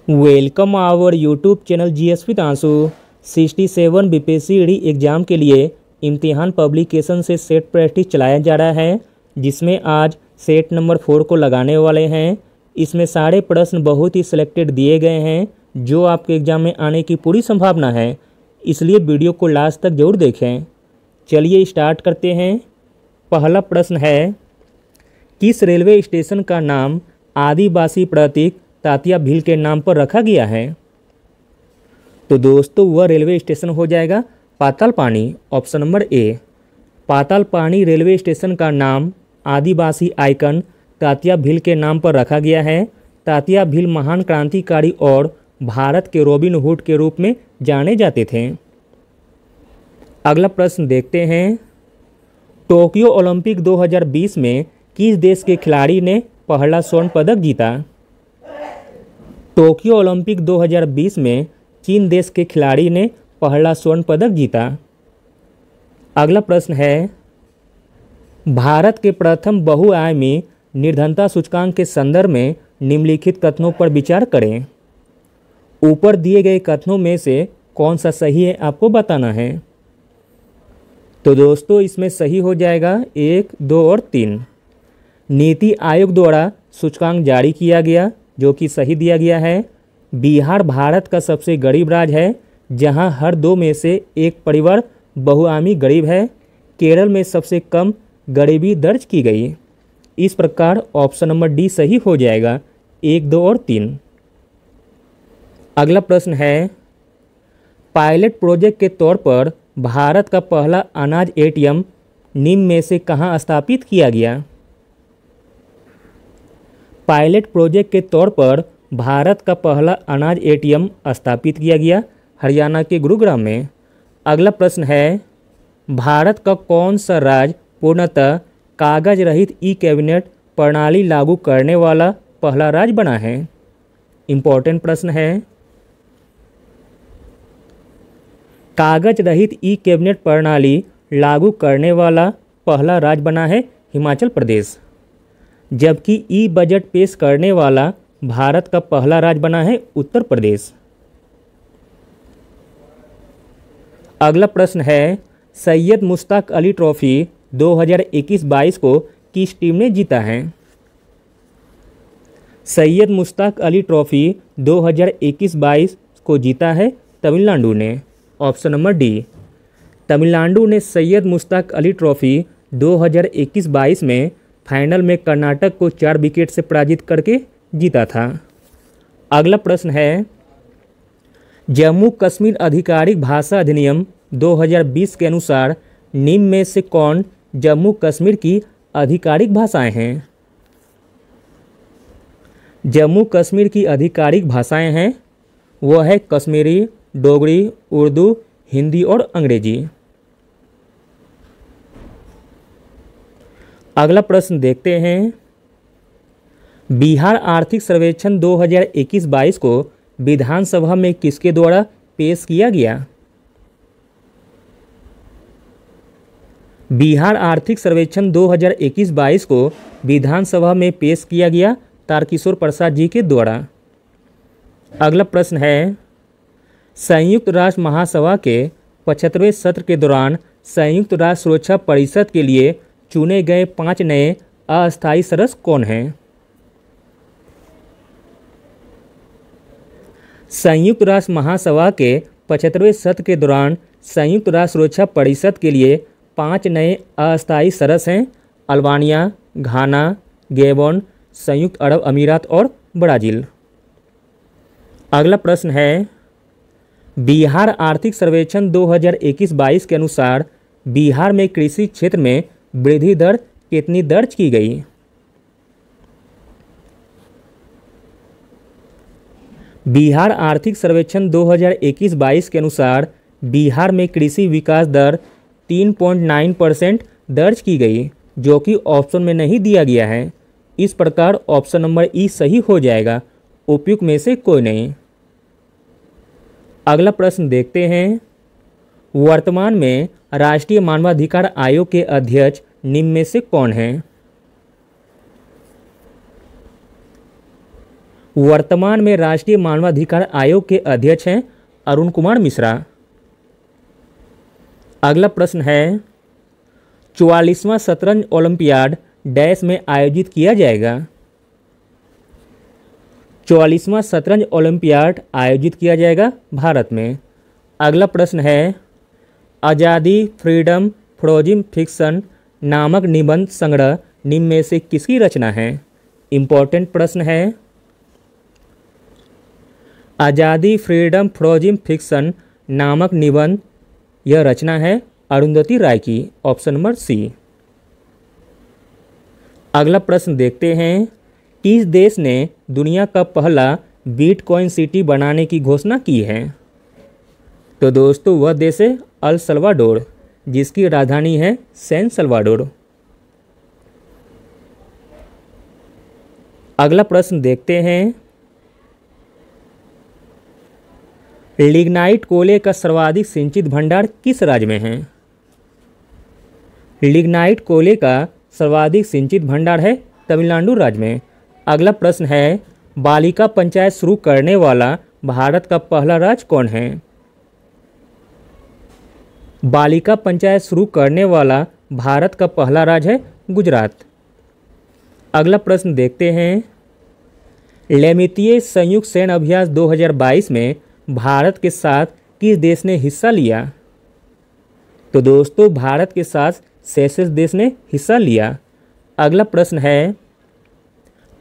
Welcome our YouTube channel GS with आंसू। 67 BPSC exam के लिए इम्तिहान पब्लिकेशन से सेट प्रैक्टिस चलाया जा रहा है, जिसमें आज सेट नंबर 4 को लगाने वाले हैं। इसमें सारे प्रश्न बहुत ही सिलेक्टेड दिए गए हैं जो आपके एग्ज़ाम में आने की पूरी संभावना है, इसलिए वीडियो को लास्ट तक जरूर देखें। चलिए स्टार्ट करते हैं। पहला प्रश्न है, किस रेलवे स्टेशन का नाम आदिवासी प्रतीक तात्या भील के नाम पर रखा गया है? तो दोस्तों वह रेलवे स्टेशन हो जाएगा Patalpani, option number A. Patalpani railway station का नाम आदिवासी आइकन तात्या भील के नाम पर रखा गया है। तात्या भील महान क्रांतिकारी और भारत के रॉबिन हुड के रूप में जाने जाते थे। अगला प्रश्न देखते हैं, टोक्यो ओलंपिक 2020 में किस देश के खिलाड़ी ने पहला स्वर्ण पदक जीता? टोक्यो ओलंपिक 2020 में चीन देश के खिलाड़ी ने पहला स्वर्ण पदक जीता। अगला प्रश्न है, भारत के प्रथम बहुआयामी निर्धनता सूचकांक के संदर्भ में निम्नलिखित कथनों पर विचार करें। ऊपर दिए गए कथनों में से कौन सा सही है आपको बताना है। तो दोस्तों इसमें सही हो जाएगा 1, 2 और 3। नीति आयोग द्वारा सूचकांक जारी किया गया, जो कि सही दिया गया है। बिहार भारत का सबसे गरीब राज्य है, जहां हर 2 में से 1 परिवार बहुआयामी गरीब है। केरल में सबसे कम गरीबी दर्ज की गई। इस प्रकार ऑप्शन नंबर डी सही हो जाएगा, 1, 2 और 3। अगला प्रश्न है, पायलट प्रोजेक्ट के तौर पर भारत का पहला अनाज एटीएम निम्न में से कहाँ स्थापित किया गया? पायलट प्रोजेक्ट के तौर पर भारत का पहला अनाज एटीएम स्थापित किया गया हरियाणा के गुरुग्राम में। अगला प्रश्न है, भारत का कौन सा राज्य पूर्णतः कागज रहित ई कैबिनेट प्रणाली लागू करने वाला पहला राज्य बना है? इम्पोर्टेंट प्रश्न है। कागज रहित ई कैबिनेट प्रणाली लागू करने वाला पहला राज्य बना है हिमाचल प्रदेश, जबकि ई बजट पेश करने वाला भारत का पहला राज्य बना है उत्तर प्रदेश। अगला प्रश्न है, सैयद मुश्ताक अली ट्रॉफी 2021-22 को किस टीम ने जीता है? सैयद मुश्ताक अली ट्रॉफी 2021-22 को जीता है तमिलनाडु ने, ऑप्शन नंबर डी। तमिलनाडु ने सैयद मुश्ताक अली ट्रॉफी 2021-22 में फाइनल में कर्नाटक को 4 विकेट से पराजित करके जीता था। अगला प्रश्न है, जम्मू कश्मीर आधिकारिक भाषा अधिनियम 2020 के अनुसार निम्न में से कौन जम्मू कश्मीर की आधिकारिक भाषाएं हैं? जम्मू कश्मीर की आधिकारिक भाषाएं हैं वह है कश्मीरी, डोगरी, उर्दू, हिंदी और अंग्रेजी। अगला प्रश्न देखते हैं, बिहार आर्थिक सर्वेक्षण 2021-22 को विधानसभा में किसके द्वारा पेश किया गया? बिहार आर्थिक सर्वेक्षण 2021-22 को विधानसभा में पेश किया गया तारकिशोर प्रसाद जी के द्वारा। अगला प्रश्न है, संयुक्त राष्ट्र महासभा के 75वें सत्र के दौरान संयुक्त राष्ट्र सुरक्षा परिषद के लिए चुने गए 5 नए अस्थायी सदस्य कौन हैं? संयुक्त राष्ट्र महासभा के 75वें सत्र के दौरान संयुक्त राष्ट्र सुरक्षा परिषद के लिए 5 नए अस्थायी सदस्य हैं अल्बानिया, घाना, गैबोन, संयुक्त अरब अमीरात और ब्राज़ील। अगला प्रश्न है, बिहार आर्थिक सर्वेक्षण 2021-22 के अनुसार बिहार में कृषि क्षेत्र में वृद्धि दर कितनी दर्ज की गई? बिहार आर्थिक सर्वेक्षण 2021-22 के अनुसार बिहार में कृषि विकास दर 3.9% दर्ज की गई, जो कि ऑप्शन में नहीं दिया गया है। इस प्रकार ऑप्शन नंबर ई सही हो जाएगा, उपयुक्त में से कोई नहीं। अगला प्रश्न देखते हैं, वर्तमान में राष्ट्रीय मानवाधिकार आयोग के अध्यक्ष निम्न में से कौन हैं? वर्तमान में राष्ट्रीय मानवाधिकार आयोग के अध्यक्ष हैं अरुण कुमार मिश्रा। अगला प्रश्न है 44वां शतरंज ओलंपियाड डैश में आयोजित किया जाएगा। 44वां शतरंज ओलंपियाड आयोजित किया जाएगा भारत में। अगला प्रश्न है आज़ादी फ्रीडम फ्रोजिम फिक्शन नामक निबंध संग्रह निम्न में से किसकी रचना है। इम्पोर्टेंट प्रश्न है। आज़ादी फ्रीडम फ्रोजिम फिक्शन नामक निबंध यह रचना है अरुंधति राय की। Option number C. अगला प्रश्न देखते हैं किस देश ने दुनिया का पहला बिटकॉइन सिटी बनाने की घोषणा की है। तो दोस्तों वह देश है अल सल्वाडोर, जिसकी राजधानी है सैन सल्वाडोर। अगला प्रश्न देखते हैं लिग्नाइट कोयले का सर्वाधिक सिंचित भंडार किस राज्य में है। लिग्नाइट कोयले का सर्वाधिक सिंचित भंडार है तमिलनाडु राज्य में। अगला प्रश्न है बालिका पंचायत शुरू करने वाला भारत का पहला राज्य कौन है। बालिका पंचायत शुरू करने वाला भारत का पहला राज्य है गुजरात। अगला प्रश्न देखते हैं लेमितीय संयुक्त सैन्य अभ्यास 2022 में भारत के साथ किस देश ने हिस्सा लिया। तो दोस्तों भारत के साथ सेशेल्स देश ने हिस्सा लिया। अगला प्रश्न है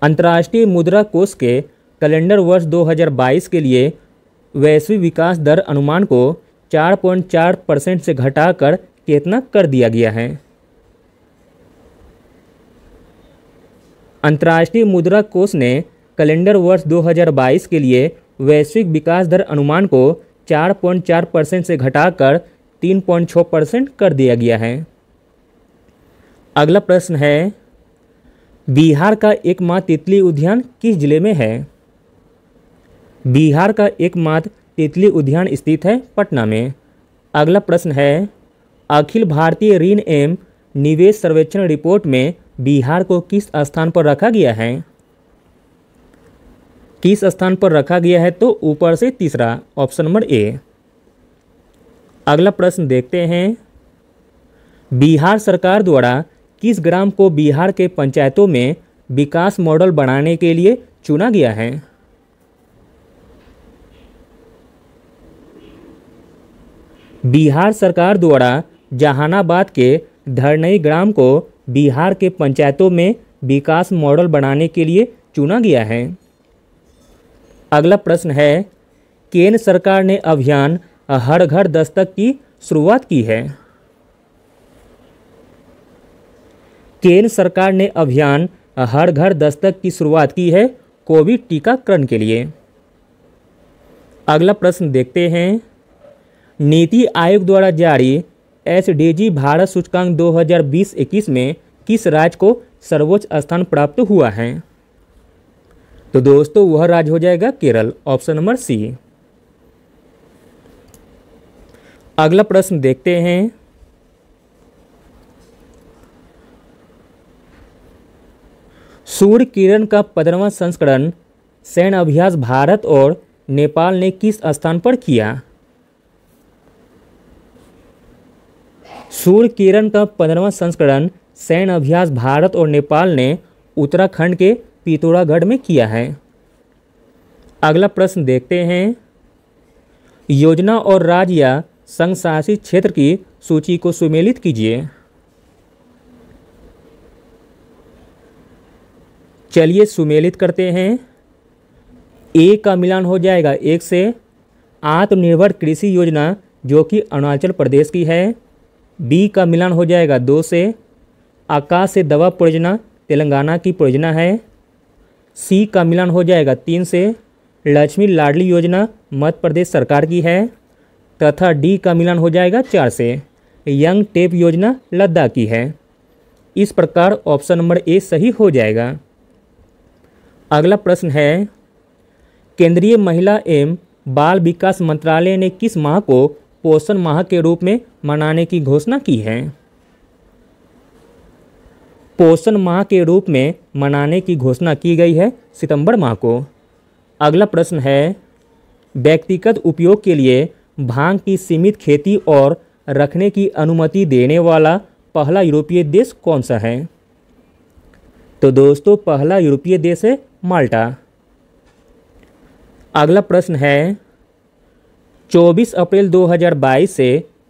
अंतर्राष्ट्रीय मुद्रा कोष के कैलेंडर वर्ष 2022 के लिए वैश्विक विकास दर अनुमान को 4.4% से घटाकर कितना कर दिया गया है। अंतर्राष्ट्रीय मुद्रा कोष ने कैलेंडर वर्ष 2022 के लिए वैश्विक विकास दर अनुमान को 4.4% से घटाकर 3.6% कर दिया गया है। अगला प्रश्न है बिहार का एकमात्र तितली उद्यान किस जिले में है। बिहार का एकमात्र तितली उद्यान स्थित है पटना में। अगला प्रश्न है अखिल भारतीय ऋण एवं निवेश सर्वेक्षण रिपोर्ट में बिहार को किस स्थान पर रखा गया है। किस स्थान पर रखा गया है तो ऊपर से तीसरा, ऑप्शन नंबर ए। अगला प्रश्न देखते हैं बिहार सरकार द्वारा किस ग्राम को बिहार के पंचायतों में विकास मॉडल बनाने के लिए चुना गया है। बिहार सरकार द्वारा जहानाबाद के धरनई ग्राम को बिहार के पंचायतों में विकास मॉडल बनाने के लिए चुना गया है। अगला प्रश्न है केंद्र सरकार ने अभियान हर घर दस्तक की शुरुआत की है। केंद्र सरकार ने अभियान हर घर दस्तक की शुरुआत की है कोविड टीकाकरण के लिए। अगला प्रश्न देखते हैं नीति आयोग द्वारा जारी एसडीजी भारत सूचकांक 2020-21 में किस राज्य को सर्वोच्च स्थान प्राप्त हुआ है। तो दोस्तों वह राज्य हो जाएगा केरल। Option number C. अगला प्रश्न देखते हैं सूर्य किरण का 15वां संस्करण सैन्य अभ्यास भारत और नेपाल ने किस स्थान पर किया। सूर्य किरण का 15वां संस्करण सैन्य अभ्यास भारत और नेपाल ने उत्तराखंड के पिथौरागढ़ में किया है। अगला प्रश्न देखते हैं योजना और राज्य या संघ शासित क्षेत्र की सूची को सुमेलित कीजिए। चलिए सुमेलित करते हैं। ए का मिलान हो जाएगा 1 से आत्मनिर्भर कृषि योजना जो कि अरुणाचल प्रदेश की है। बी का मिलान हो जाएगा 2 से आकाश से दवा परियोजना तेलंगाना की परियोजना है। सी का मिलान हो जाएगा 3 से लक्ष्मी लाडली योजना मध्य प्रदेश सरकार की है। तथा डी का मिलान हो जाएगा 4 से यंग टेप योजना लद्दाख की है। इस प्रकार ऑप्शन नंबर ए सही हो जाएगा। अगला प्रश्न है केंद्रीय महिला एवं बाल विकास मंत्रालय ने किस माह को पोषण माह के रूप में मनाने की घोषणा की है। पोषण माह के रूप में मनाने की घोषणा की गई है सितंबर माह को। अगला प्रश्न है, व्यक्तिगत उपयोग के लिए भांग की सीमित खेती और रखने की अनुमति देने वाला पहला यूरोपीय देश कौन सा है? तो दोस्तों पहला यूरोपीय देश है माल्टा। अगला प्रश्न है, 24 अप्रैल 2022 से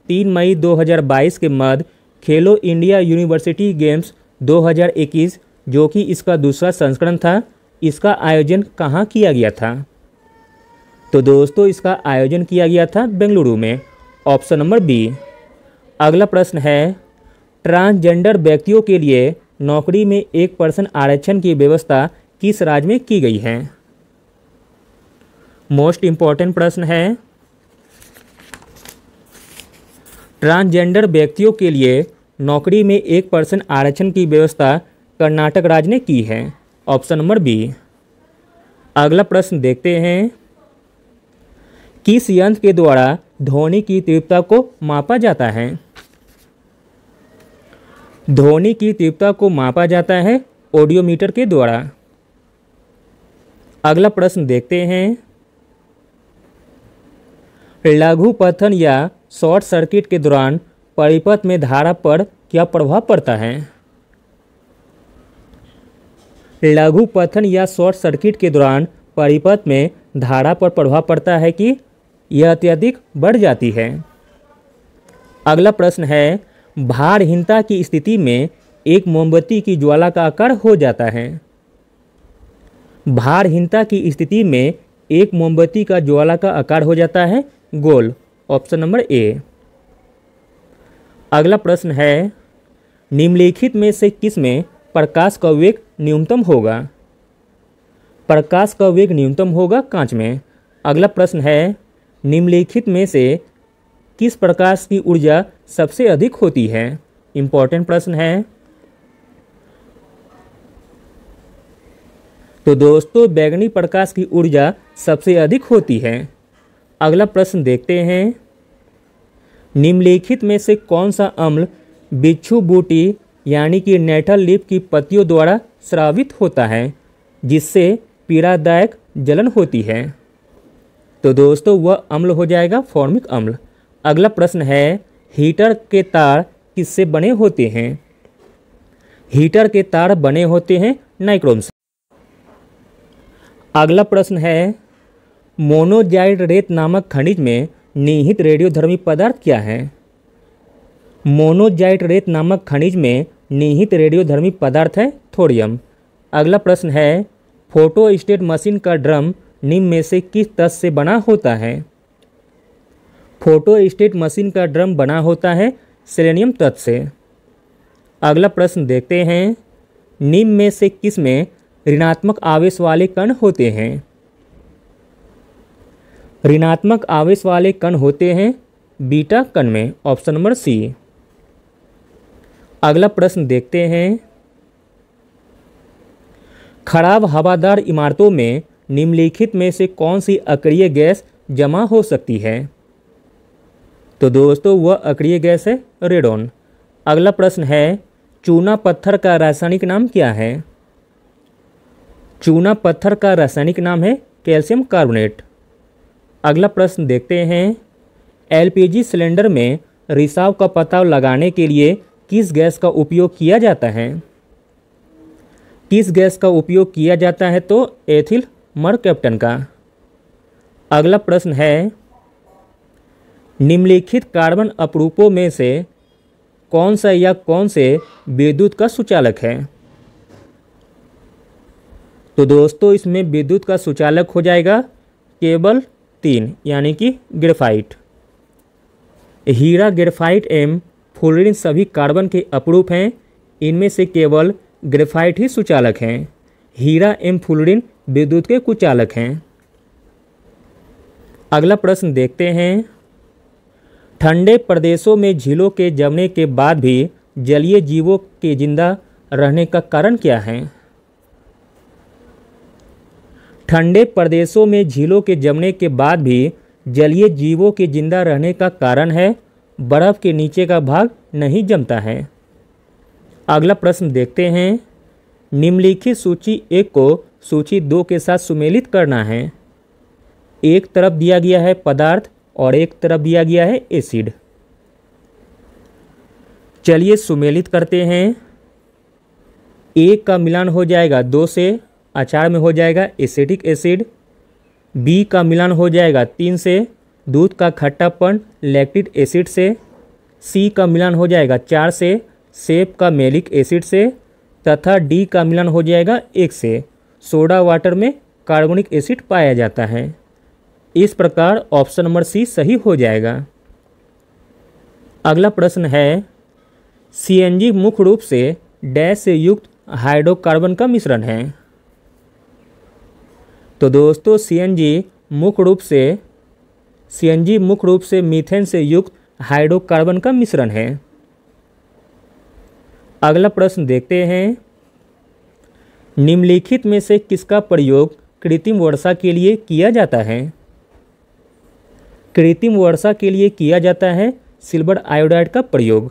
3 मई 2022 के मध्य खेलो इंडिया यूनिवर्सिटी गेम्स 2021 जो कि इसका दूसरा संस्करण था, इसका आयोजन कहाँ किया गया था? तो दोस्तों इसका आयोजन किया गया था बेंगलुरु में, ऑप्शन नंबर बी। अगला प्रश्न है, ट्रांसजेंडर व्यक्तियों के लिए नौकरी में 1% आरक्षण की व्यवस्था किस राज्य में की गई है? मोस्ट इंपॉर्टेंट प्रश्न है, ट्रांसजेंडर व्यक्तियों के लिए नौकरी में 1% आरक्षण की व्यवस्था कर्नाटक राज्य ने की है, ऑप्शन नंबर बी। अगला प्रश्न देखते हैं, किस यंत्र के द्वारा ध्वनि की तीव्रता को मापा जाता है? ध्वनि की तीव्रता को मापा जाता है ऑडियोमीटर के द्वारा। अगला प्रश्न देखते हैं, लघु पतन या शॉर्ट सर्किट के दौरान परिपथ में धारा पर क्या प्रभाव पड़ता है? लघु पतन या शॉर्ट सर्किट के दौरान परिपथ में धारा पर प्रभाव पड़ता है कि यह अत्यधिक बढ़ जाती है। अगला प्रश्न है, भारहीनता की स्थिति में एक मोमबत्ती की ज्वाला का आकार हो जाता है। भारहीनता की स्थिति में एक मोमबत्ती का ज्वाला का आकार हो जाता है गोल, ऑप्शन नंबर ए। अगला प्रश्न है, निम्नलिखित में से किस में प्रकाश का वेग न्यूनतम होगा? प्रकाश का वेग न्यूनतम होगा कांच में। अगला प्रश्न है, निम्नलिखित में से किस प्रकाश की ऊर्जा सबसे अधिक होती है? इंपॉर्टेंट प्रश्न है। तो दोस्तों बैंगनी प्रकाश की ऊर्जा सबसे अधिक होती है। अगला प्रश्न देखते हैं, निम्नलिखित में से कौन सा अम्ल बिच्छू बूटी यानी कि नेटल लीफ की पत्तियों द्वारा स्रावित होता है जिससे पीड़ादायक जलन होती है? तो दोस्तों वह अम्ल हो जाएगा फॉर्मिक अम्ल। अगला प्रश्न है, हीटर के तार किससे बने होते हैं? हीटर के तार बने होते हैं नाइक्रोम से। अगला प्रश्न है, मोनोजाइट रेत नामक खनिज में निहित रेडियोधर्मी पदार्थ क्या है? मोनोजाइट रेत नामक खनिज में निहित रेडियोधर्मी पदार्थ है थोरियम। अगला प्रश्न है, फोटोस्टेट मशीन का ड्रम निम्न में से किस तत्व से बना होता है? फोटोस्टेट मशीन का ड्रम बना होता है सेलेनियम तत्व से। अगला प्रश्न देखते हैं, निम्न में से किस में ऋणात्मक आवेश वाले कण होते हैं? ऋणात्मक आवेश वाले कण होते हैं बीटा कण में, ऑप्शन नंबर सी। अगला प्रश्न देखते हैं, खराब हवादार इमारतों में निम्नलिखित में से कौन सी अक्रिय गैस जमा हो सकती है? तो दोस्तों वह अक्रिय गैस है रेडॉन। अगला प्रश्न है, चूना पत्थर का रासायनिक नाम क्या है? चूना पत्थर का रासायनिक नाम है कैल्शियम कार्बोनेट। अगला प्रश्न देखते हैं, एलपीजी सिलेंडर में रिसाव का पता लगाने के लिए किस गैस का उपयोग किया जाता है? किस गैस का उपयोग किया जाता है? तो एथिल मरकैप्टन का। अगला प्रश्न है, निम्नलिखित कार्बन अपरूपों में से कौन सा या कौन से विद्युत का सुचालक है? तो दोस्तों इसमें विद्युत का सुचालक हो जाएगा केवल 3 यानी कि ग्रेफाइट। हीरा, ग्रेफाइट एवं फ्लोरीन सभी कार्बन के अपरूप हैं। इनमें से केवल ग्रेफाइट ही सुचालक हैं। हीरा एवं फ्लोरीन विद्युत के कुचालक हैं। अगला प्रश्न देखते हैं, ठंडे प्रदेशों में झीलों के जमने के बाद भी जलीय जीवों के जिंदा रहने का कारण क्या है? ठंडे प्रदेशों में झीलों के जमने के बाद भी जलीय जीवों के जिंदा रहने का कारण है बर्फ के नीचे का भाग नहीं जमता है। अगला प्रश्न देखते हैं, निम्नलिखित सूची 1 को सूची 2 के साथ सुमेलित करना है। एक तरफ दिया गया है पदार्थ और एक तरफ दिया गया है एसिड। चलिए सुमेलित करते हैं। ए का मिलान हो जाएगा 2 से, अचार में हो जाएगा एसिटिक एसिड। बी का मिलान हो जाएगा 3 से, दूध का खट्टापन लैक्टिक एसिड से। सी का मिलान हो जाएगा 4 से, सेब का मैलिक एसिड से। तथा डी का मिलान हो जाएगा 1 से, सोडा वाटर में कार्बोनिक एसिड पाया जाता है। इस प्रकार ऑप्शन नंबर सी सही हो जाएगा। अगला प्रश्न है, सीएनजी मुख्य रूप से डैश से युक्त हाइड्रोकार्बन का मिश्रण है। तो दोस्तों सीएनजी मुख्य रूप से मीथेन से युक्त हाइड्रोकार्बन का मिश्रण है। अगला प्रश्न देखते हैं, निम्नलिखित में से किसका प्रयोग कृत्रिम वर्षा के लिए किया जाता है। कृत्रिम वर्षा के लिए किया जाता है सिल्वर आयोडाइड का प्रयोग।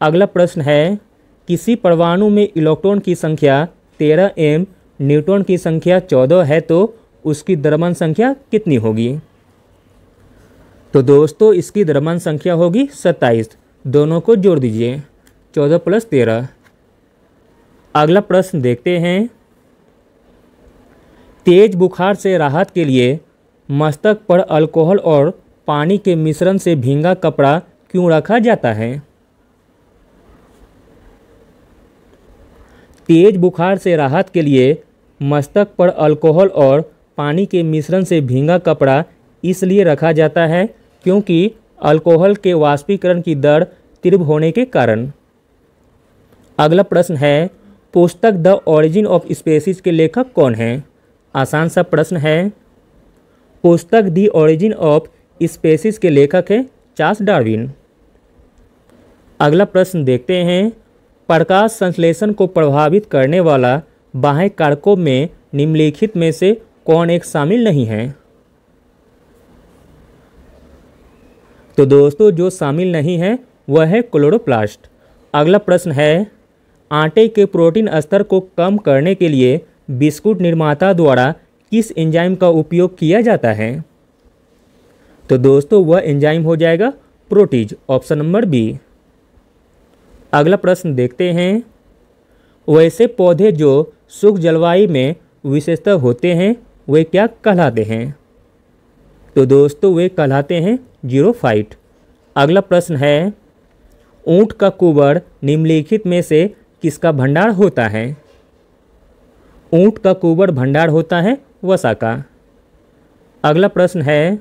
अगला प्रश्न है, किसी परमाणु में इलेक्ट्रॉन की संख्या 13 m, न्यूट्रॉन की संख्या 14 है तो उसकी द्रव्यमान संख्या कितनी होगी। तो दोस्तों इसकी द्रव्यमान संख्या होगी 27। दोनों को जोड़ दीजिए, 14 + 13। अगला प्रश्न देखते हैं, तेज बुखार से राहत के लिए मस्तक पर अल्कोहल और पानी के मिश्रण से भींगा कपड़ा क्यों रखा जाता है। तेज बुखार से राहत के लिए मस्तक पर अल्कोहल और पानी के मिश्रण से भींगा कपड़ा इसलिए रखा जाता है क्योंकि अल्कोहल के वाष्पीकरण की दर तीव्र होने के कारण। अगला प्रश्न है, पुस्तक द ओरिजिन ऑफ स्पीसीज के लेखक कौन हैं। आसान सा प्रश्न है। पुस्तक द ओरिजिन ऑफ स्पीसीज के लेखक हैं चार्ल्स डार्विन। अगला प्रश्न देखते हैं, प्रकाश संश्लेषण को प्रभावित करने वाला बाह्य कारकों में निम्नलिखित में से कौन एक शामिल नहीं है। तो दोस्तों जो शामिल नहीं है वह है क्लोरोप्लास्ट। अगला प्रश्न है, आटे के प्रोटीन स्तर को कम करने के लिए बिस्कुट निर्माता द्वारा किस एंजाइम का उपयोग किया जाता है। तो दोस्तों वह एंजाइम हो जाएगा प्रोटीज, ऑप्शन नंबर बी। अगला प्रश्न देखते हैं, वैसे पौधे जो शुष्क जलवायु में विशेषतः होते हैं वे क्या कहलाते हैं। तो दोस्तों वे कहलाते हैं जीरोफाइट। अगला प्रश्न है, ऊंट का कुबर निम्नलिखित में से किसका भंडार होता है। ऊंट का कुबर भंडार होता है वसा का। अगला प्रश्न है,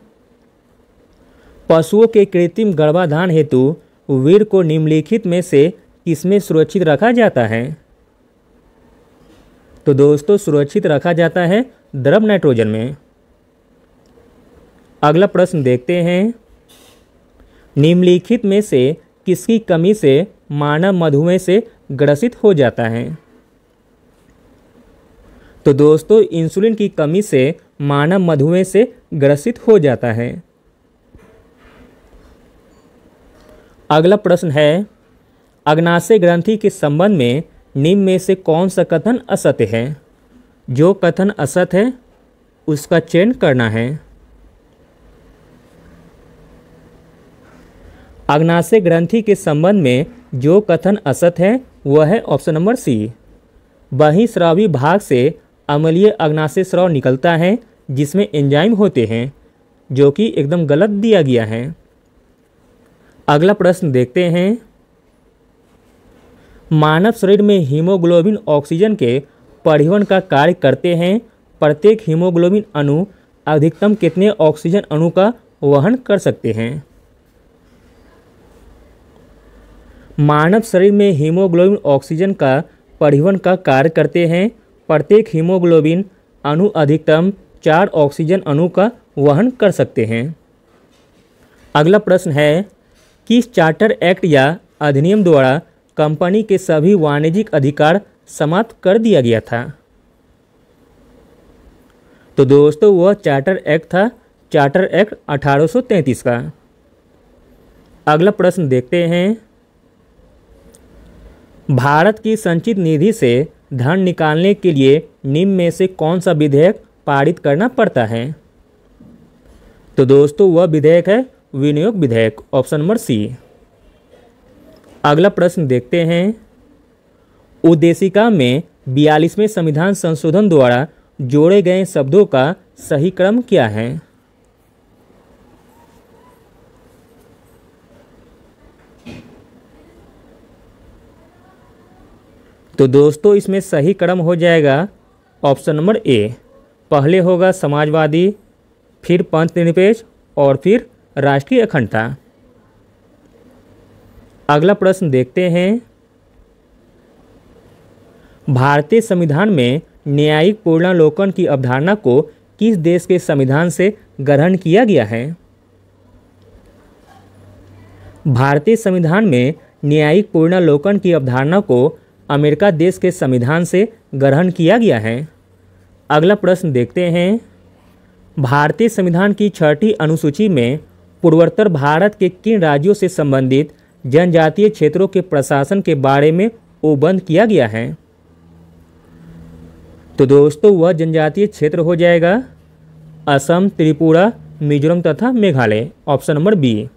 पशुओं के कृत्रिम गर्भाधान हेतु वीर्य को निम्नलिखित में से किसमें सुरक्षित रखा जाता है। तो दोस्तों सुरक्षित रखा जाता है द्रव नाइट्रोजन में। अगला प्रश्न देखते हैं, निम्नलिखित में से किसकी कमी से मानव मधुमेह से ग्रसित हो जाता है। तो दोस्तों इंसुलिन की कमी से मानव मधुमेह से ग्रसित हो जाता है। अगला प्रश्न है, अग्नाशय ग्रंथि के संबंध में निम्न में से कौन सा कथन असत्य है। जो कथन असत्य है उसका चयन करना है। अग्नाशय ग्रंथि के संबंध में जो कथन असत्य है वह है ऑप्शन नंबर सी। बहिःस्रावी भाग से अम्लीय अग्नाशय स्राव निकलता है जिसमें एंजाइम होते हैं, जो कि एकदम गलत दिया गया है। अगला प्रश्न देखते हैं, मानव शरीर में हीमोग्लोबिन ऑक्सीजन के परिवहन का कार्य करते हैं। प्रत्येक हीमोग्लोबिन अणु अधिकतम कितने ऑक्सीजन अणु का वहन कर सकते हैं। मानव शरीर में हीमोग्लोबिन ऑक्सीजन का परिवहन का कार्य करते हैं। प्रत्येक हीमोग्लोबिन अणु अधिकतम 4 ऑक्सीजन अणु का वहन कर सकते हैं। अगला प्रश्न है, किस चार्टर एक्ट या अधिनियम द्वारा कंपनी के सभी वाणिज्यिक अधिकार समाप्त कर दिया गया था। तो दोस्तों वह चार्टर एक्ट था चार्टर एक्ट 1833 का। अगला प्रश्न देखते हैं, भारत की संचित निधि से धन निकालने के लिए निम्न में से कौन सा विधेयक पारित करना पड़ता है। तो दोस्तों वह विधेयक है विनियोग विधेयक, ऑप्शन नंबर सी। अगला प्रश्न देखते हैं, उद्देशिका में 42वें संविधान संशोधन द्वारा जोड़े गए शब्दों का सही क्रम क्या है? तो दोस्तों इसमें सही क्रम हो जाएगा ऑप्शन नंबर ए। पहले होगा समाजवादी, फिर पंथनिरपेक्ष और फिर राष्ट्रीय अखंडता। अगला प्रश्न देखते हैं, भारतीय संविधान में न्यायिक पूर्णावलोकन की अवधारणा को किस देश के संविधान से ग्रहण किया गया है? भारतीय संविधान में न्यायिक पूर्णावलोकन की अवधारणा को अमेरिका देश के संविधान से ग्रहण किया गया है। अगला प्रश्न देखते हैं, भारतीय संविधान की 6ठी अनुसूची में पूर्वोत्तर भारत के किन राज्यों से संबंधित जनजातीय क्षेत्रों के प्रशासन के बारे में उल्लेख किया गया है? तो दोस्तों वह जनजातीय क्षेत्र हो जाएगा असम, त्रिपुरा, मिजोरम तथा मेघालय, ऑप्शन नंबर बी।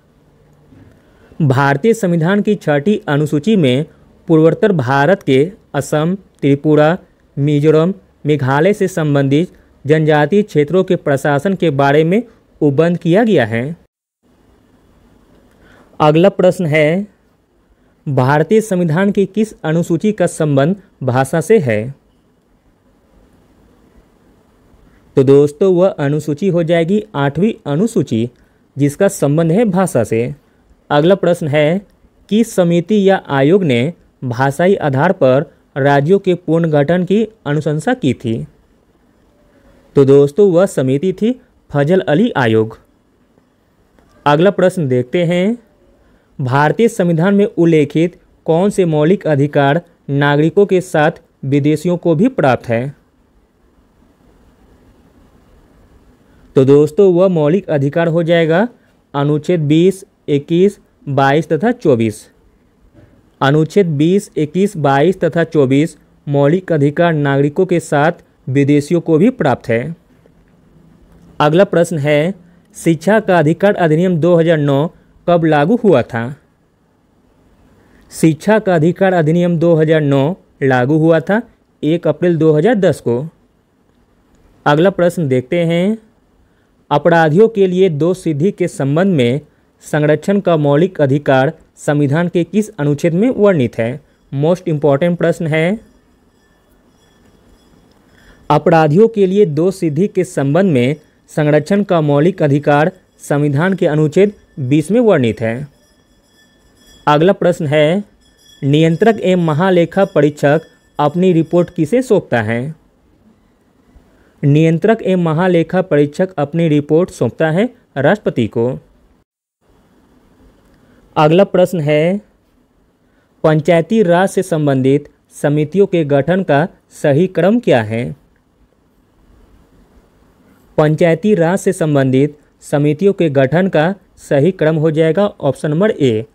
भारतीय संविधान की 6ठी अनुसूची में पूर्वोत्तर भारत के असम, त्रिपुरा, मिजोरम, मेघालय से संबंधित जनजातीय क्षेत्रों के प्रशासन के बारे में उल्लेख किया गया है। अगला प्रश्न है, भारतीय संविधान की किस अनुसूची का संबंध भाषा से है? तो दोस्तों वह अनुसूची हो जाएगी 8वीं अनुसूची, जिसका संबंध है भाषा से। अगला प्रश्न है, किस समिति या आयोग ने भाषाई आधार पर राज्यों के पुनर्गठन की अनुशंसा की थी? तो दोस्तों वह समिति थी फजल अली आयोग। अगला प्रश्न देखते हैं, भारतीय संविधान में उल्लेखित कौन से मौलिक अधिकार नागरिकों के साथ विदेशियों को भी प्राप्त है? तो दोस्तों वह मौलिक अधिकार हो जाएगा अनुच्छेद 20, 21, 22 तथा 24। अनुच्छेद 20, 21, 22 तथा 24 मौलिक अधिकार नागरिकों के साथ विदेशियों को भी प्राप्त है। अगला प्रश्न है, शिक्षा का अधिकार अधिनियम 2009 कब लागू हुआ था? शिक्षा का अधिकार अधिनियम 2009 लागू हुआ था 1 अप्रैल 2010 को। अगला प्रश्न देखते हैं, अपराधियों के लिए दोष सिद्धि के संबंध में संरक्षण का मौलिक अधिकार संविधान के किस अनुच्छेद में वर्णित है? मोस्ट इंपॉर्टेंट प्रश्न है। अपराधियों के लिए दोष सिद्धि के संबंध में संरक्षण का मौलिक अधिकार संविधान के अनुच्छेद 20 में वर्णित है। अगला प्रश्न है, नियंत्रक एवं महालेखा परीक्षक अपनी रिपोर्ट किसे सौंपता है? नियंत्रक एवं महालेखा परीक्षक अपनी रिपोर्ट सौंपता है राष्ट्रपति को। अगला प्रश्न है, पंचायती राज से संबंधित समितियों के गठन का सही क्रम क्या है? पंचायती राज से संबंधित समितियों के गठन का सही क्रम हो जाएगा ऑप्शन नंबर ए।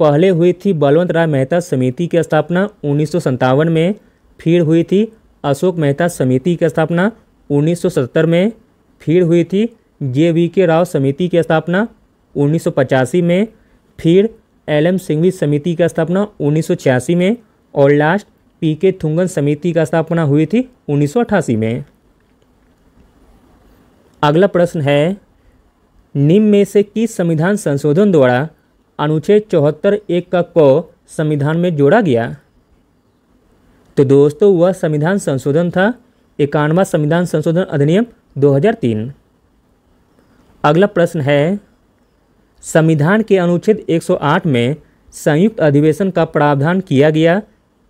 पहले हुई थी बलवंत राय मेहता समिति की स्थापना 1957 में, फिर हुई थी अशोक मेहता समिति की स्थापना 1970 में, फिर हुई थी JVK राव समिति की स्थापना 1985 में, फिर LM सिंघवी समिति की स्थापना 1986 में और लास्ट PK थुंगन समिति की स्थापना हुई थी 1988 में। अगला प्रश्न है, निम्न में से किस संविधान संशोधन द्वारा अनुच्छेद 74(1) का क संविधान में जोड़ा गया? तो दोस्तों वह संविधान संशोधन था 51वां संविधान संशोधन अधिनियम 2003। अगला प्रश्न है, संविधान के अनुच्छेद 108 में संयुक्त अधिवेशन का प्रावधान किया गया,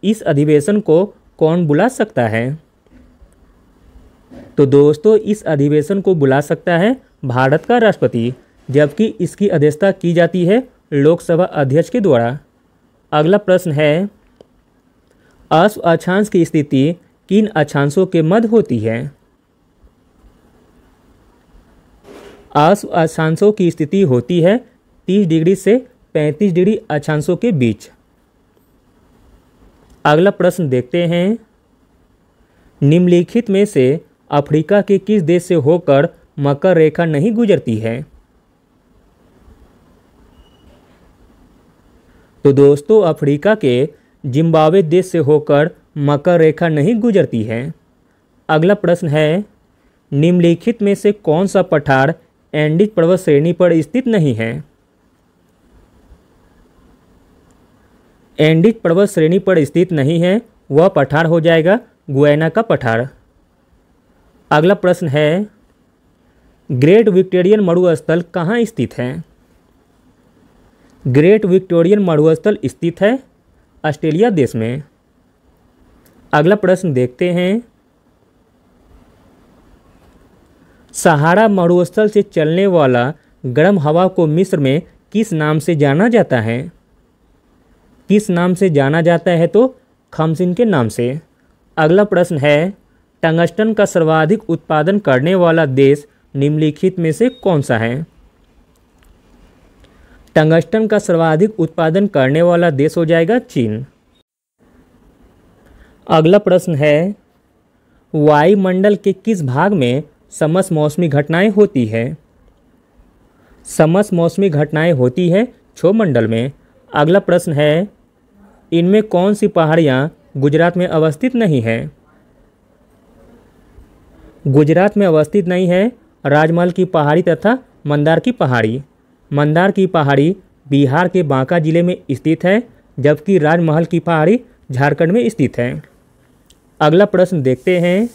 इस अधिवेशन को कौन बुला सकता है? तो दोस्तों इस अधिवेशन को बुला सकता है भारत का राष्ट्रपति, जबकि इसकी अध्यक्षता की जाती है लोकसभा अध्यक्ष के द्वारा। अगला प्रश्न है, अश्व अक्षांश की स्थिति किन अक्षांशों के मध्य होती है? अश्व अक्षांशों की स्थिति होती है 30 डिग्री से 35 डिग्री अक्षांशों के बीच। अगला प्रश्न देखते हैं, निम्नलिखित में से अफ्रीका के किस देश से होकर मकर रेखा नहीं गुजरती है। तो दोस्तों अफ्रीका के जिम्बाब्वे देश से होकर मकर रेखा नहीं गुजरती है। अगला प्रश्न है, निम्नलिखित में से कौन सा पठार एंडीज पर्वत श्रेणी पर स्थित नहीं है? एंडीज पर्वत श्रेणी पर स्थित नहीं है, वह पठार हो जाएगा गुयाना का पठार। अगला प्रश्न है, ग्रेट विक्टोरियन मरुस्थल कहाँ स्थित है? ग्रेट विक्टोरियन मरुस्थल स्थित है ऑस्ट्रेलिया देश में। अगला प्रश्न देखते हैं, सहारा मरुस्थल से चलने वाला गर्म हवा को मिस्र में किस नाम से जाना जाता है? किस नाम से जाना जाता है? तो खमसिन के नाम से। अगला प्रश्न है, टंगस्टन का सर्वाधिक उत्पादन करने वाला देश निम्नलिखित में से कौन सा है? टंगस्टन का सर्वाधिक उत्पादन करने वाला देश हो जाएगा चीन। अगला प्रश्न है, वायुमंडल के किस भाग में समस्त मौसमी घटनाएं होती है? समस्त मौसमी घटनाएं होती है क्षोभमंडल में। अगला प्रश्न है, इनमें कौन सी पहाड़ियाँ गुजरात में अवस्थित नहीं है? गुजरात में अवस्थित नहीं है राजमहल की पहाड़ी तथा मंदार की पहाड़ी। मंदार की पहाड़ी बिहार के बांका जिले में स्थित है, जबकि राजमहल की पहाड़ी झारखंड में स्थित है। अगला प्रश्न देखते हैं,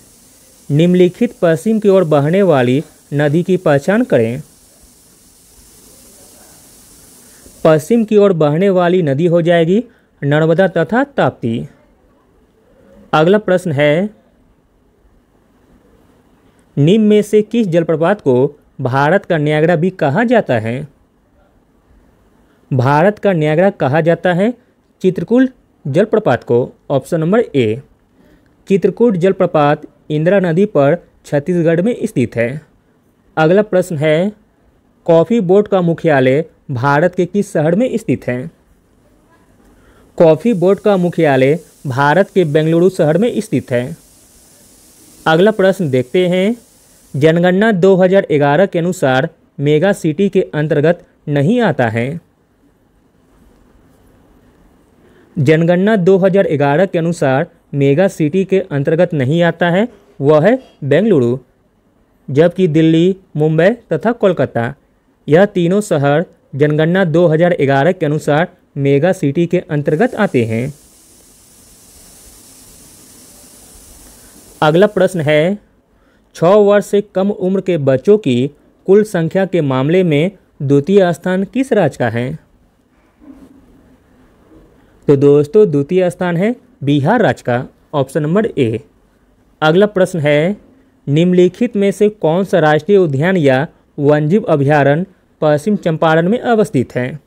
निम्नलिखित पश्चिम की ओर बहने वाली नदी की पहचान करें। पश्चिम की ओर बहने वाली नदी हो जाएगी नर्मदा तथा ताप्ती। अगला प्रश्न है, निम्न में से किस जलप्रपात को भारत का न्यायगरा भी कहा जाता है? भारत का न्यायगरा कहा जाता है चित्रकूट जलप्रपात को। Option number A. चित्रकूट जलप्रपात इंदिरा नदी पर छत्तीसगढ़ में स्थित है। अगला प्रश्न है, कॉफ़ी बोर्ड का मुख्यालय भारत के किस शहर में स्थित है? कॉफ़ी बोर्ड का मुख्यालय भारत के बेंगलुरु शहर में स्थित है। अगला प्रश्न देखते हैं, जनगणना 2011 के अनुसार मेगा सिटी के अंतर्गत नहीं आता है। जनगणना 2011 के अनुसार मेगा सिटी के अंतर्गत नहीं आता है, वह है बेंगलुरु, जबकि दिल्ली, मुंबई तथा कोलकाता यह तीनों शहर जनगणना 2011 के अनुसार मेगा सिटी के अंतर्गत आते हैं। अगला प्रश्न है, 6 वर्ष से कम उम्र के बच्चों की कुल संख्या के मामले में द्वितीय स्थान किस राज्य का है? तो दोस्तों द्वितीय स्थान है बिहार राज्य का। Option number A. अगला प्रश्न है, निम्नलिखित में से कौन सा राष्ट्रीय उद्यान या वन्यजीव अभयारण्य पश्चिम चंपारण में अवस्थित है?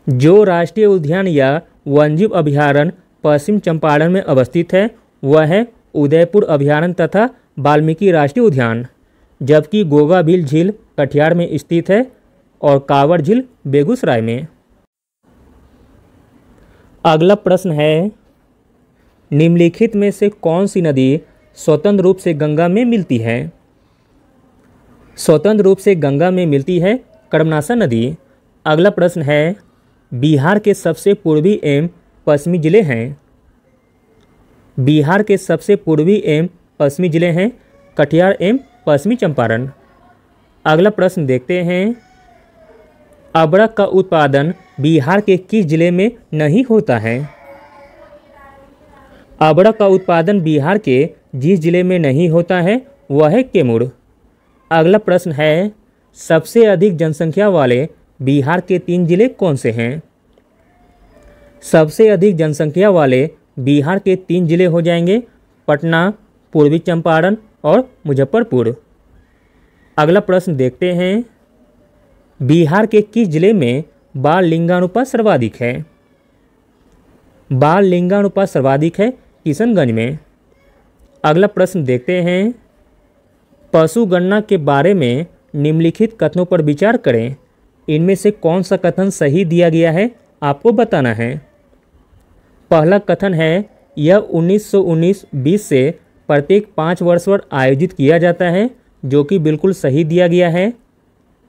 जो राष्ट्रीय उद्यान या वन्यजीव अभयारण्य पश्चिम चंपारण में अवस्थित है वह है उदयपुर अभयारण्य तथा वाल्मीकि राष्ट्रीय उद्यान, जबकि गोगा भील झील कटिहार में स्थित है और कांवड़ झील बेगूसराय में। अगला प्रश्न है, निम्नलिखित में से कौन सी नदी स्वतंत्र रूप से गंगा में मिलती है? स्वतंत्र रूप से गंगा में मिलती है कर्मनाशा नदी। अगला प्रश्न है, बिहार के सबसे पूर्वी एवं पश्चिमी जिले हैं। बिहार के सबसे पूर्वी एवं पश्चिमी जिले हैं कटिहार एवं पश्चिमी चंपारण। अगला प्रश्न देखते हैं, अबड़क का उत्पादन बिहार के किस जिले में नहीं होता है? अबड़क का उत्पादन बिहार के जिस जिले में नहीं होता है वह है कैमूर। अगला प्रश्न है, सबसे अधिक जनसंख्या वाले बिहार के 3 जिले कौन से हैं? सबसे अधिक जनसंख्या वाले बिहार के 3 जिले हो जाएंगे पटना, पूर्वी चंपारण और मुजफ्फरपुर। अगला प्रश्न देखते हैं, बिहार के किस जिले में बाल लिंगानुपात सर्वाधिक है? बाल लिंगानुपात सर्वाधिक है किशनगंज में। अगला प्रश्न देखते हैं, पशु गणना के बारे में निम्नलिखित कथनों पर विचार करें। इनमें से कौन सा कथन सही दिया गया है आपको बताना है। पहला कथन है, यह 1919-20 से प्रत्येक 5 वर्ष पर आयोजित किया जाता है, जो कि बिल्कुल सही दिया गया है।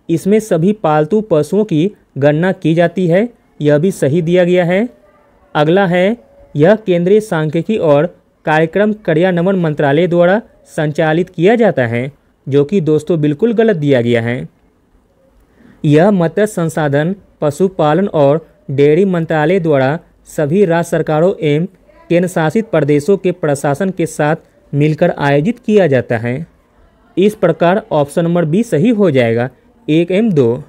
इसमें सभी पालतू पशुओं की गणना की जाती है, यह भी सही दिया गया है। अगला है, यह केंद्रीय सांख्यिकी और कार्यक्रम क्रियान्वयन मंत्रालय द्वारा संचालित किया जाता है, जो कि दोस्तों बिल्कुल गलत दिया गया है। यह मत्स्य संसाधन, पशुपालन और डेयरी मंत्रालय द्वारा सभी राज्य सरकारों एवं केंद्र शासित प्रदेशों के प्रशासन के साथ मिलकर आयोजित किया जाता है। इस प्रकार ऑप्शन नंबर बी सही हो जाएगा, 1 एवं 2।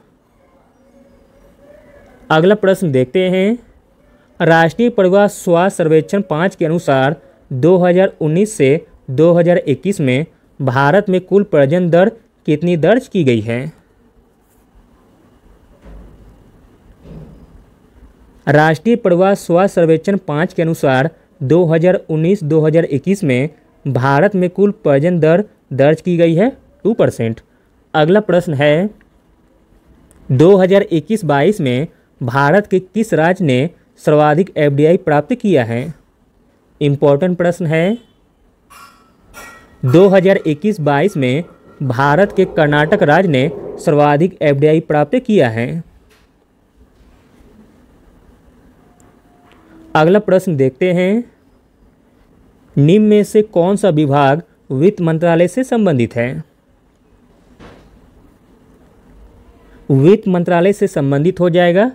अगला प्रश्न देखते हैं। राष्ट्रीय परिवार स्वास्थ्य सर्वेक्षण 5 के अनुसार 2019 से 2021 में भारत में कुल प्रजनन दर कितनी दर्ज की गई है? राष्ट्रीय परिवार स्वास्थ्य सर्वेक्षण 5 के अनुसार 2019-2021 में भारत में कुल प्रजनन दर दर्ज की गई है 2%। अगला प्रश्न है, 2021-22 में भारत के किस राज्य ने सर्वाधिक एफडीआई प्राप्त किया है? इम्पोर्टेंट प्रश्न है। 2021-22 में भारत के कर्नाटक राज्य ने सर्वाधिक एफडीआई प्राप्त किया है। अगला प्रश्न देखते हैं। निम्न में से कौन सा विभाग वित्त मंत्रालय से संबंधित है? वित्त मंत्रालय से संबंधित हो जाएगा।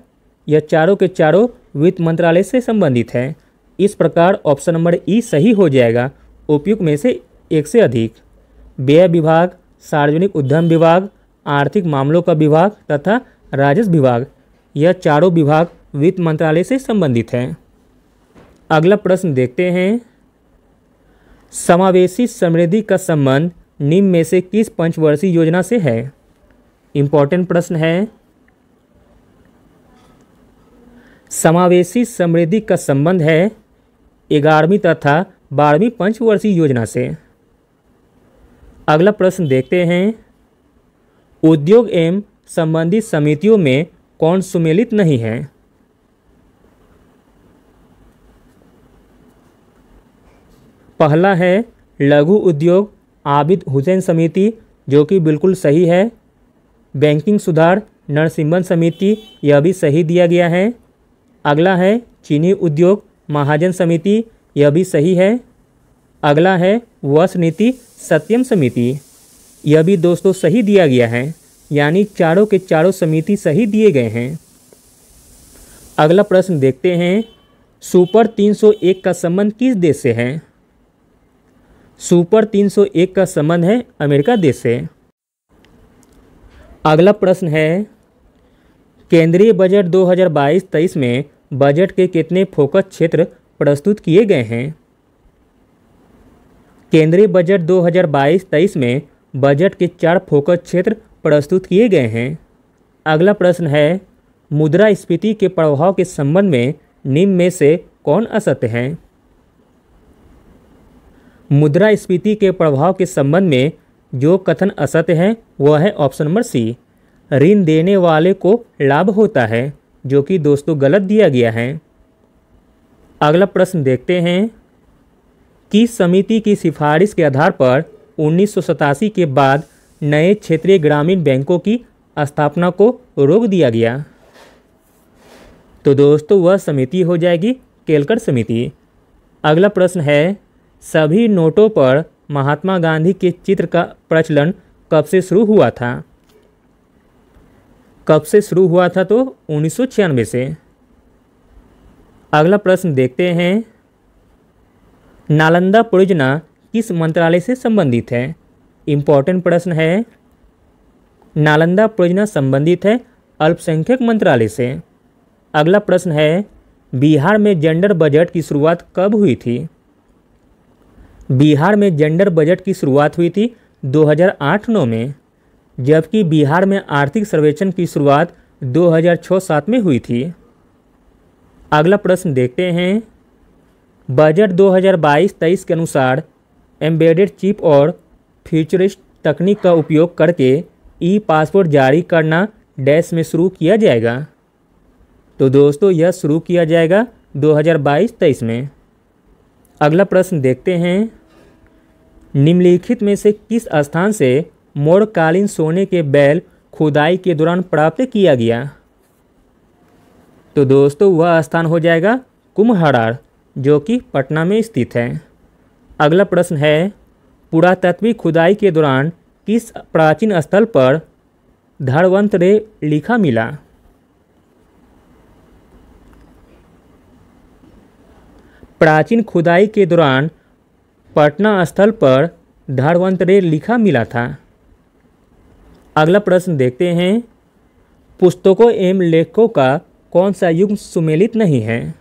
यह चारों के चारों वित्त मंत्रालय से संबंधित है। इस प्रकार ऑप्शन नंबर ई सही हो जाएगा, उपयुक्त में से एक से अधिक। व्यय विभाग, सार्वजनिक उद्यम विभाग, आर्थिक मामलों का विभाग तथा राजस्व विभाग, यह चारों विभाग वित्त मंत्रालय से संबंधित हैं। अगला प्रश्न देखते हैं। समावेशी समृद्धि का संबंध निम्न में से किस पंचवर्षीय योजना से है? इम्पोर्टेंट प्रश्न है। समावेशी समृद्धि का संबंध है 11वीं तथा 12वीं पंचवर्षीय योजना से। अगला प्रश्न देखते हैं। उद्योग एवं संबंधित समितियों में कौन सुमेलित नहीं है? पहला है लघु उद्योग आबिद हुसैन समिति, जो कि बिल्कुल सही है। बैंकिंग सुधार नरसिम्हन समिति, यह भी सही दिया गया है। अगला है चीनी उद्योग महाजन समिति, यह भी सही है। अगला है वस्त्र नीति सत्यम समिति, यह भी दोस्तों सही दिया गया है, यानी चारों के चारों समिति सही दिए गए हैं। अगला प्रश्न देखते हैं। सुपर 301 का संबंध किस देश से है? सुपर 301 का संबंध है अमेरिका देश से। अगला प्रश्न है। केंद्रीय बजट 2022-23 में बजट के कितने फोकस क्षेत्र प्रस्तुत किए गए हैं? केंद्रीय बजट 2022-23 में बजट के 4 फोकस क्षेत्र प्रस्तुत किए गए हैं। अगला प्रश्न है। मुद्रास्फीति के प्रभाव के संबंध में निम्न में से कौन असत्य है? मुद्रास्फीति के प्रभाव के संबंध में जो कथन असत्य है वह है ऑप्शन नंबर सी, ऋण देने वाले को लाभ होता है, जो कि दोस्तों गलत दिया गया है। अगला प्रश्न देखते हैं। किस समिति की सिफारिश के आधार पर 1987 के बाद नए क्षेत्रीय ग्रामीण बैंकों की स्थापना को रोक दिया गया? तो दोस्तों वह समिति हो जाएगी केलकर समिति। अगला प्रश्न है। सभी नोटों पर महात्मा गांधी के चित्र का प्रचलन कब से शुरू हुआ था? कब से शुरू हुआ था? तो 1996 से। अगला प्रश्न देखते हैं। नालंदा परियोजना किस मंत्रालय से संबंधित है? इम्पोर्टेंट प्रश्न है। नालंदा परियोजना संबंधित है अल्पसंख्यक मंत्रालय से। अगला प्रश्न है। बिहार में जेंडर बजट की शुरुआत कब हुई थी? बिहार में जेंडर बजट की शुरुआत हुई थी 2008-09 में, जबकि बिहार में आर्थिक सर्वेक्षण की शुरुआत 2006-07 में हुई थी। अगला प्रश्न देखते हैं। बजट 2022-23 के अनुसार एम्बेडेड चिप और फ्यूचरिस्ट तकनीक का उपयोग करके ई पासपोर्ट जारी करना डैश में शुरू किया जाएगा? तो दोस्तों यह शुरू किया जाएगा 2022-23 में। अगला प्रश्न देखते हैं, निम्नलिखित में से किस स्थान से मौर्यकालीन सोने के बैल खुदाई के दौरान प्राप्त किया गया? तो दोस्तों वह स्थान हो जाएगा कुम्हरार, जो कि पटना में स्थित है। अगला प्रश्न है, पुरातत्विक खुदाई के दौरान किस प्राचीन स्थल पर धन्वंतरि लिखा मिला? प्राचीन खुदाई के दौरान पटना स्थल पर धन्वंतरि लिखा मिला था। अगला प्रश्न देखते हैं, पुस्तकों एवं लेखकों का कौन सा युग सुमेलित नहीं है?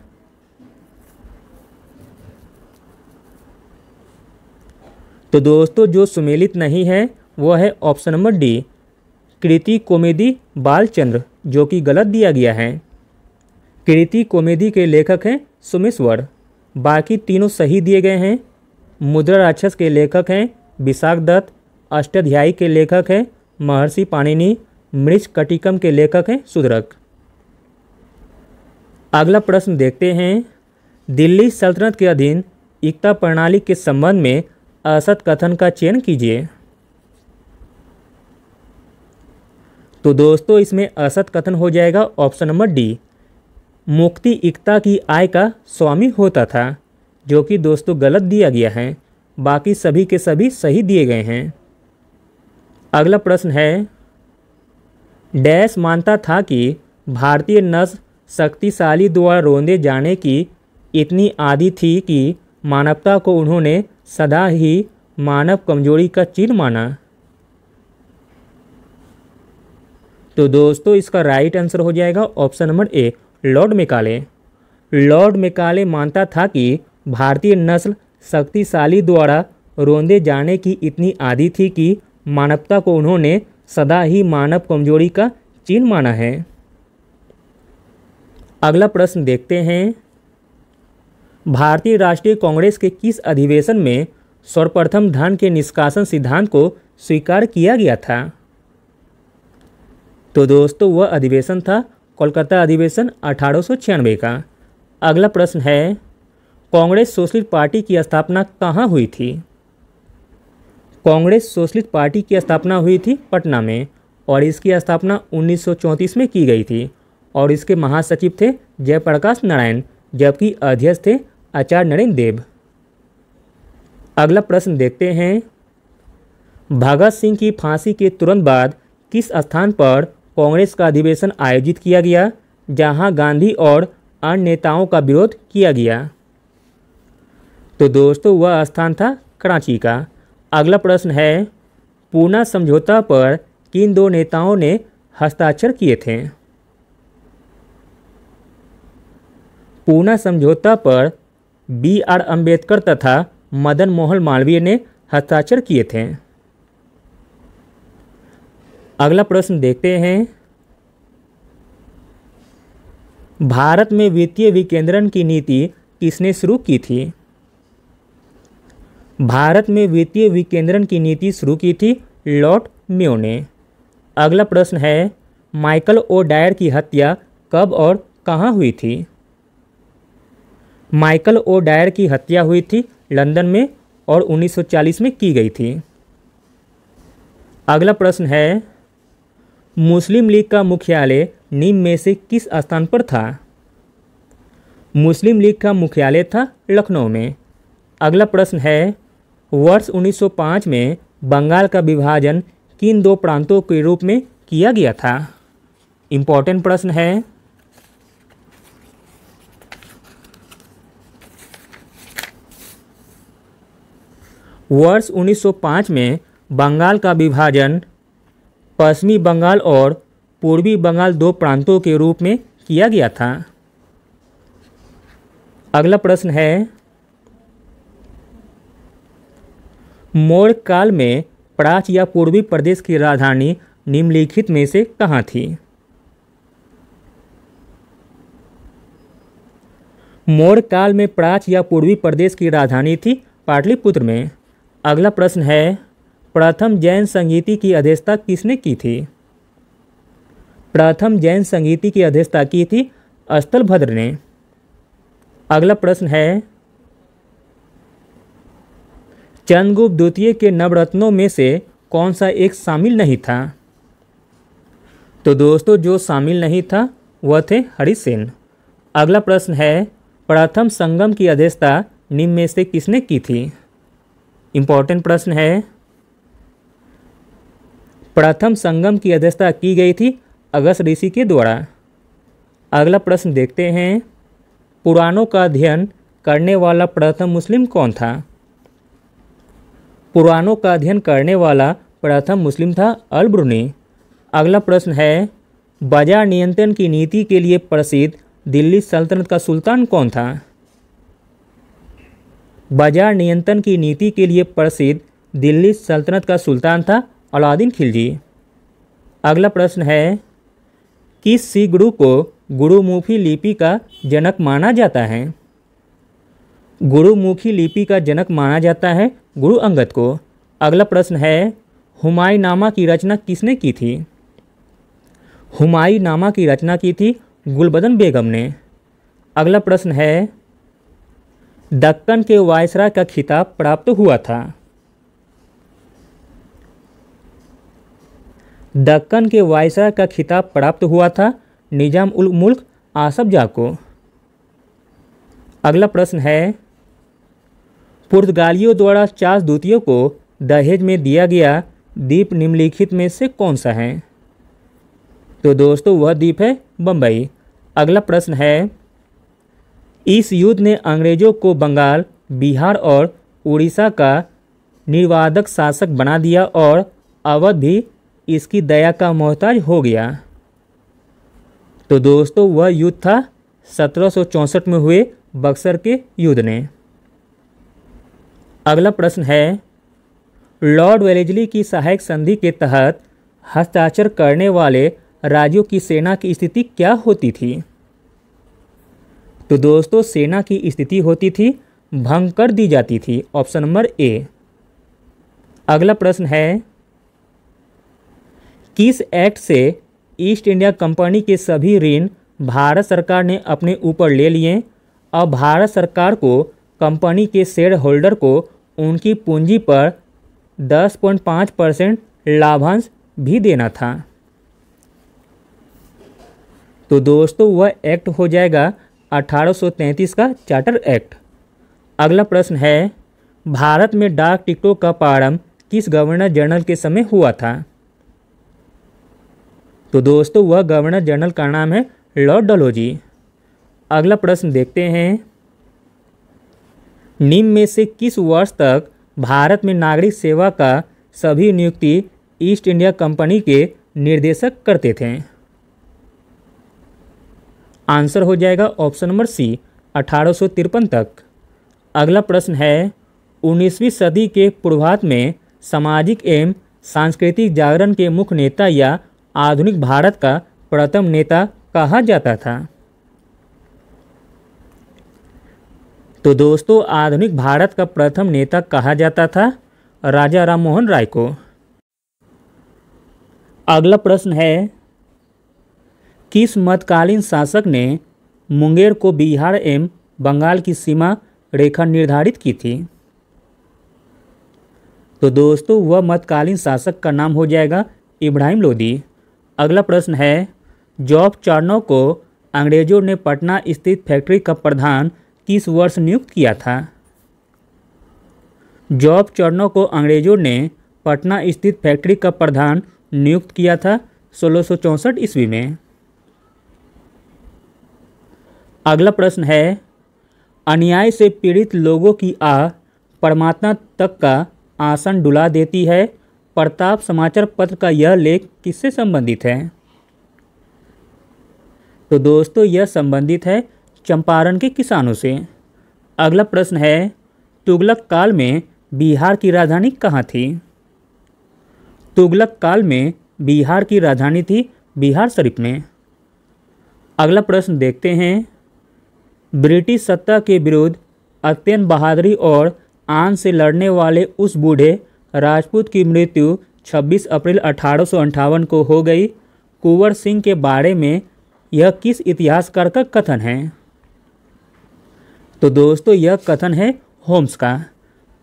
तो दोस्तों जो सुमेलित नहीं है वह है ऑप्शन नंबर डी, कृति कोमेदी बालचंद्र, जो कि गलत दिया गया है। कृति कोमेदी के लेखक हैं सोमेश्वर, बाकी तीनों सही दिए गए हैं। मुद्रा राक्षस के लेखक हैं विशाख दत्त, अष्टाध्यायी के लेखक हैं महर्षि पाणिनि, मृच्छकटिकम के लेखक हैं शूद्रक। अगला प्रश्न देखते हैं, दिल्ली सल्तनत के अधीन एकता प्रणाली के संबंध में असत कथन का चयन कीजिए। तो दोस्तों इसमें असत कथन हो जाएगा ऑप्शन नंबर डी, मुक्ति एकता की आय का स्वामी होता था, जो कि दोस्तों गलत दिया गया है। बाकी सभी के सभी सही दिए गए हैं। अगला प्रश्न है, डैश मानता था कि भारतीय नस्ल शक्तिशाली द्वारा रोंदे जाने की इतनी आदी थी कि मानवता को उन्होंने सदा ही मानव कमजोरी का चिन्ह माना। तो दोस्तों इसका राइट आंसर हो जाएगा option number A, Lord Macaulay. Lord Macaulay मानता था कि भारतीय नस्ल शक्तिशाली द्वारा रोंदे जाने की इतनी आदी थी कि मानवता को उन्होंने सदा ही मानव कमजोरी का चिन्ह माना है। अगला प्रश्न देखते हैं, भारतीय राष्ट्रीय कांग्रेस के किस अधिवेशन में सर्वप्रथम धन के निष्कासन सिद्धांत को स्वीकार किया गया था? तो दोस्तों वह अधिवेशन था कोलकाता अधिवेशन 1896 का। अगला प्रश्न है, कांग्रेस सोशलिस्ट पार्टी की स्थापना कहाँ हुई थी? कांग्रेस सोशलिस्ट पार्टी की स्थापना हुई थी पटना में, और इसकी स्थापना 1934 में की गई थी, और इसके महासचिव थे जयप्रकाश नारायण, जबकि अध्यक्ष थे आचार्य नरेंद्र देव। अगला प्रश्न देखते हैं, भगत सिंह की फांसी के तुरंत बाद किस स्थान पर कांग्रेस का अधिवेशन आयोजित किया गया, जहां गांधी और अन्य नेताओं का विरोध किया गया? तो दोस्तों वह स्थान था कराची का। अगला प्रश्न है, पूना समझौता पर किन दो नेताओं ने हस्ताक्षर किए थे? पूना समझौता पर B.R. अम्बेडकर तथा मदन मोहन मालवीय ने हस्ताक्षर किए थे। अगला प्रश्न देखते हैं, भारत में वित्तीय विकेंद्रीकरण की नीति किसने शुरू की थी? भारत में वित्तीय विकेंद्रीकरण की नीति शुरू की थी लॉर्ड मेयो ने। अगला प्रश्न है, माइकल ओ डायर की हत्या कब और कहाँ हुई थी? माइकल ओ डायर की हत्या हुई थी लंदन में और 1940 में की गई थी। अगला प्रश्न है, मुस्लिम लीग का मुख्यालय निम्न में से किस स्थान पर था? मुस्लिम लीग का मुख्यालय था लखनऊ में। अगला प्रश्न है, वर्ष 1905 में बंगाल का विभाजन किन दो प्रांतों के रूप में किया गया था? इम्पोर्टेंट प्रश्न है। वर्ष 1905 में बंगाल का विभाजन पश्चिमी बंगाल और पूर्वी बंगाल दो प्रांतों के रूप में किया गया था। अगला प्रश्न है, मौर्य काल में प्राच्य या पूर्वी प्रदेश की राजधानी निम्नलिखित में से कहाँ थी? मौर्य काल में प्राच्य या पूर्वी प्रदेश की राजधानी थी पाटलिपुत्र में। अगला प्रश्न है, प्रथम जैन संगीति की अध्यक्षता किसने की थी? प्रथम जैन संगीति की अध्यक्षता की थी स्थलभद्र ने। अगला प्रश्न है, चंद्रगुप्त द्वितीय के नवरत्नों में से कौन सा एक शामिल नहीं था? तो दोस्तों जो शामिल नहीं था वह थे हरिसेन। अगला प्रश्न है, प्रथम संगम की अध्यक्षता निम्न में से किसने की थी? इम्पोर्टेंट प्रश्न है। प्रथम संगम की अध्यक्षता की गई थी अगस्त ऋषि के द्वारा। अगला प्रश्न देखते हैं, पुराणों का अध्ययन करने वाला प्रथम मुस्लिम कौन था? पुराणों का अध्ययन करने वाला प्रथम मुस्लिम था अल-ब्रूनी। अगला प्रश्न है, बाजार नियंत्रण की नीति के लिए प्रसिद्ध दिल्ली सल्तनत का सुल्तान कौन था? बाजार नियंत्रण की नीति के लिए प्रसिद्ध दिल्ली सल्तनत का सुल्तान था अलाउद्दीन खिलजी। अगला प्रश्न है, किस सिख गुरु को गुरुमुखी लिपि का जनक माना जाता है? गुरुमुखी लिपि का जनक माना जाता है गुरु अंगद को। अगला प्रश्न है, हुमायूंनामा की रचना किसने की थी? हुमायूंनामा की रचना की थी गुलबदन बेगम ने। अगला प्रश्न है, दक्कन के वायसराय का खिताब प्राप्त हुआ था? दक्कन के वायसराय का खिताब प्राप्त हुआ था निजाम उल मुल्क आसफ जाह को। अगला प्रश्न है, पुर्तगालियों द्वारा चार्ल्स द्वितीय को दहेज में दिया गया द्वीप निम्नलिखित में से कौन सा है? तो दोस्तों वह द्वीप है बम्बई। अगला प्रश्न है, इस युद्ध ने अंग्रेजों को बंगाल, बिहार और उड़ीसा का निर्वाधक शासक बना दिया और अवध भी इसकी दया का मोहताज हो गया। तो दोस्तों वह युद्ध था 1764 में हुए बक्सर के युद्ध ने। अगला प्रश्न है, लॉर्ड वेलेस्ली की सहायक संधि के तहत हस्ताक्षर करने वाले राज्यों की सेना की स्थिति क्या होती थी? तो दोस्तों सेना की स्थिति होती थी भंग कर दी जाती थी। Option number A. अगला प्रश्न है, किस एक्ट से ईस्ट इंडिया कंपनी के सभी ऋण भारत सरकार ने अपने ऊपर ले लिए और भारत सरकार को कंपनी के शेयर होल्डर को उनकी पूंजी पर 10.5% लाभांश भी देना था? तो दोस्तों वह एक्ट हो जाएगा 1833 का चार्टर एक्ट। अगला प्रश्न है, भारत में डाक टिकटों का प्रारंभ किस गवर्नर जनरल के समय हुआ था? तो दोस्तों वह गवर्नर जनरल का नाम है लॉर्ड डलहौजी। अगला प्रश्न देखते हैं, निम्न में से किस वर्ष तक भारत में नागरिक सेवा का सभी नियुक्ति ईस्ट इंडिया कंपनी के निर्देशक करते थे? आंसर हो जाएगा ऑप्शन नंबर सी 1853 तक। अगला प्रश्न है, 19वीं सदी के पूर्वार्ध में सामाजिक एवं सांस्कृतिक जागरण के मुख्य नेता या आधुनिक भारत का प्रथम नेता कहा जाता था? तो दोस्तों आधुनिक भारत का प्रथम नेता कहा जाता था राजा राममोहन राय को। अगला प्रश्न है, किस मध्यकालीन शासक ने मुंगेर को बिहार एवं बंगाल की सीमा रेखा निर्धारित की थी? तो दोस्तों वह मध्यकालीन शासक का नाम हो जाएगा इब्राहिम लोदी। अगला प्रश्न है, जॉब चार्नो को अंग्रेजों ने पटना स्थित फैक्ट्री का प्रधान किस वर्ष नियुक्त किया था? जॉब चार्नो को अंग्रेजों ने पटना स्थित फैक्ट्री का प्रधान नियुक्त किया था 1664 ईस्वी में। अगला प्रश्न है, अन्याय से पीड़ित लोगों की आह परमात्मा तक का आसन डुला देती है। प्रताप समाचार पत्र का यह लेख किससे संबंधित है? तो दोस्तों यह संबंधित है चंपारण के किसानों से। अगला प्रश्न है, तुगलक काल में बिहार की राजधानी कहाँ थी? तुगलक काल में बिहार की राजधानी थी बिहार शरीफ में। अगला प्रश्न देखते हैं, ब्रिटिश सत्ता के विरुद्ध अत्यंत बहादुरी और आन से लड़ने वाले उस बूढ़े राजपूत की मृत्यु 26 अप्रैल 1858 को हो गई। कुंवर सिंह के बारे में यह किस इतिहासकार का कथन है? तो दोस्तों यह कथन है होम्स का।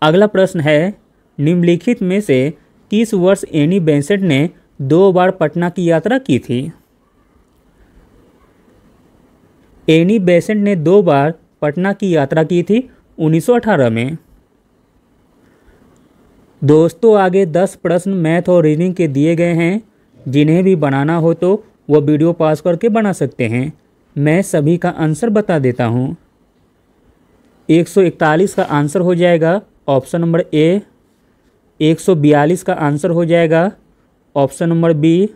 अगला प्रश्न है, निम्नलिखित में से किस वर्ष एनी बेसेंट ने 2 बार पटना की यात्रा की थी? एनी बेसेंट ने 2 बार पटना की यात्रा की थी 1918 में। दोस्तों, आगे 10 प्रश्न मैथ और रीजनिंग के दिए गए हैं, जिन्हें भी बनाना हो तो वो वीडियो पॉज करके बना सकते हैं। मैं सभी का आंसर बता देता हूँ। 141 का आंसर हो जाएगा ऑप्शन नंबर ए। 142 का आंसर हो जाएगा ऑप्शन नंबर बी।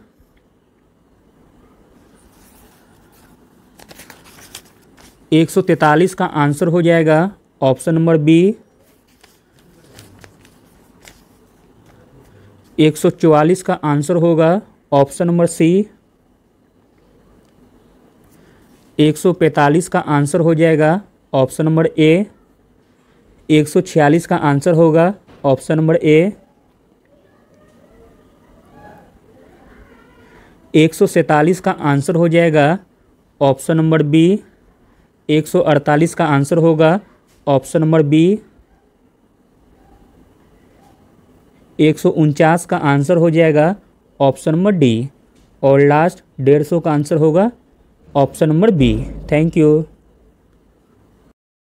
143 का आंसर हो जाएगा ऑप्शन नंबर बी। 144 का आंसर होगा ऑप्शन नंबर सी। 145 का आंसर हो जाएगा ऑप्शन नंबर ए। 146 का आंसर होगा ऑप्शन नंबर ए। 147 का आंसर हो जाएगा ऑप्शन नंबर बी। 148 का आंसर होगा ऑप्शन नंबर बी। 149 का आंसर हो जाएगा ऑप्शन नंबर डी। और लास्ट 150 का आंसर होगा option number B. Thank you.